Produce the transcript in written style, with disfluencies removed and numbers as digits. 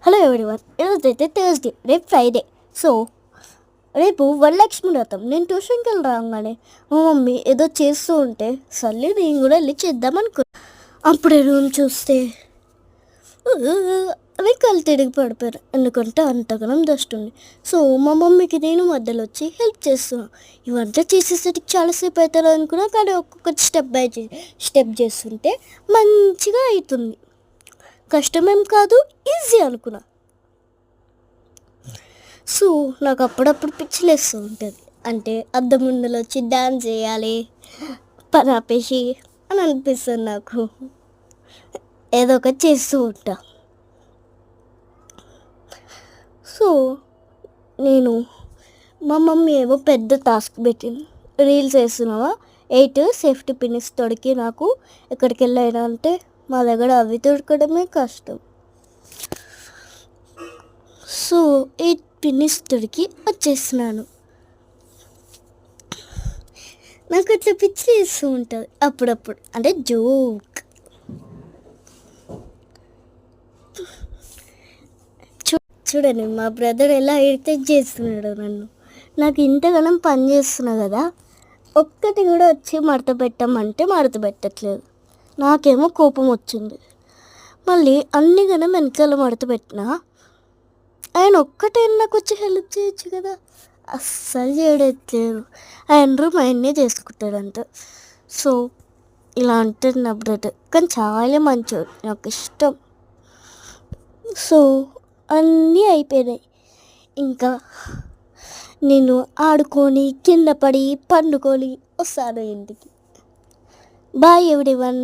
Hello everyone, ఈరోజైతే Thursday, రేపు Friday. So రేపు వరలక్ష్మి వ్రతం. నేను ట్యూషన్కి వెళ్ళి రాగానే మా మమ్మీ ఏదో చేస్తూ ఉంటే సర్లే నేను కూడా వెళ్ళి చేద్దాం అప్పుడే రూమ్ చూస్తే అని కళ్ళు తిరిగి పడిపోయారు, ఎందుకంటే అంతగానం డస్ట్ ఉంది. సో మా మమ్మీకి నేను మధ్యలో వచ్చి హెల్ప్ చేస్తున్నాను. ఇవంతా చేసేసరికి చాలాసేపు అవుతుంది అనుకున్నా, కానీ ఒక్కొక్క స్టెప్ బై స్టెప్ చేస్తుంటే మంచిగా అవుతుంది. కష్టమేం కాదు, ఈజీ అనుకున్నా. సో నాకు అప్పుడప్పుడు పిచ్చిలేస్తూ ఉంటుంది, అంటే అద్దం ముందులో వచ్చి డ్యాన్స్ చేయాలి పని ఆపేసి అని అనిపిస్తుంది. నాకు ఏదో ఒకటి చేస్తూ ఉంటా. సో నేను మా మమ్మీ ఏమో పెద్ద టాస్క్ పెట్టింది, రీల్స్ వేస్తున్నావా 8 సేఫ్టీ పిన్స్ తొడికి నాకు ఎక్కడికి వెళ్ళాయినా అంటే మా దగ్గర అవి దొరకడమే కష్టం. సో 8 పిన్స్ తొడికి వచ్చేస్తున్నాను. నాకు అట్లా పిచ్చి వేస్తూ ఉంటుంది అప్పుడప్పుడు, అంటే జోక్. చూడండి మా బ్రదర్ ఎలా ఇరిటేట్ చేస్తున్నాడు నన్ను. నాకు ఇంతగానం పని చేస్తున్నా కదా, ఒక్కటి కూడా వచ్చి మడత పెట్టమంటే మడత పెట్టట్లేదు. నాకేమో కోపం వచ్చింది. మళ్ళీ అన్ని గనం వెనకాల మడత పెట్టినా ఆయన ఒక్కటే నాకు వచ్చి హెల్ప్ చేయొచ్చు కదా, అస్సలు చేయడట్లేదు. ఆయన రూమ్ ఆయన్నే చేసుకుంటాడంట. సో ఇలా ఉంటుంది నా బ్రదర్, కానీ చాలా మంచోడు, నాకు ఇష్టం. సో అన్నీ అయిపోయినాయి. ఇంకా నేను ఆడుకొని కింద పడి పండుకొని వస్తాను ఇంటికి. Bye everyone.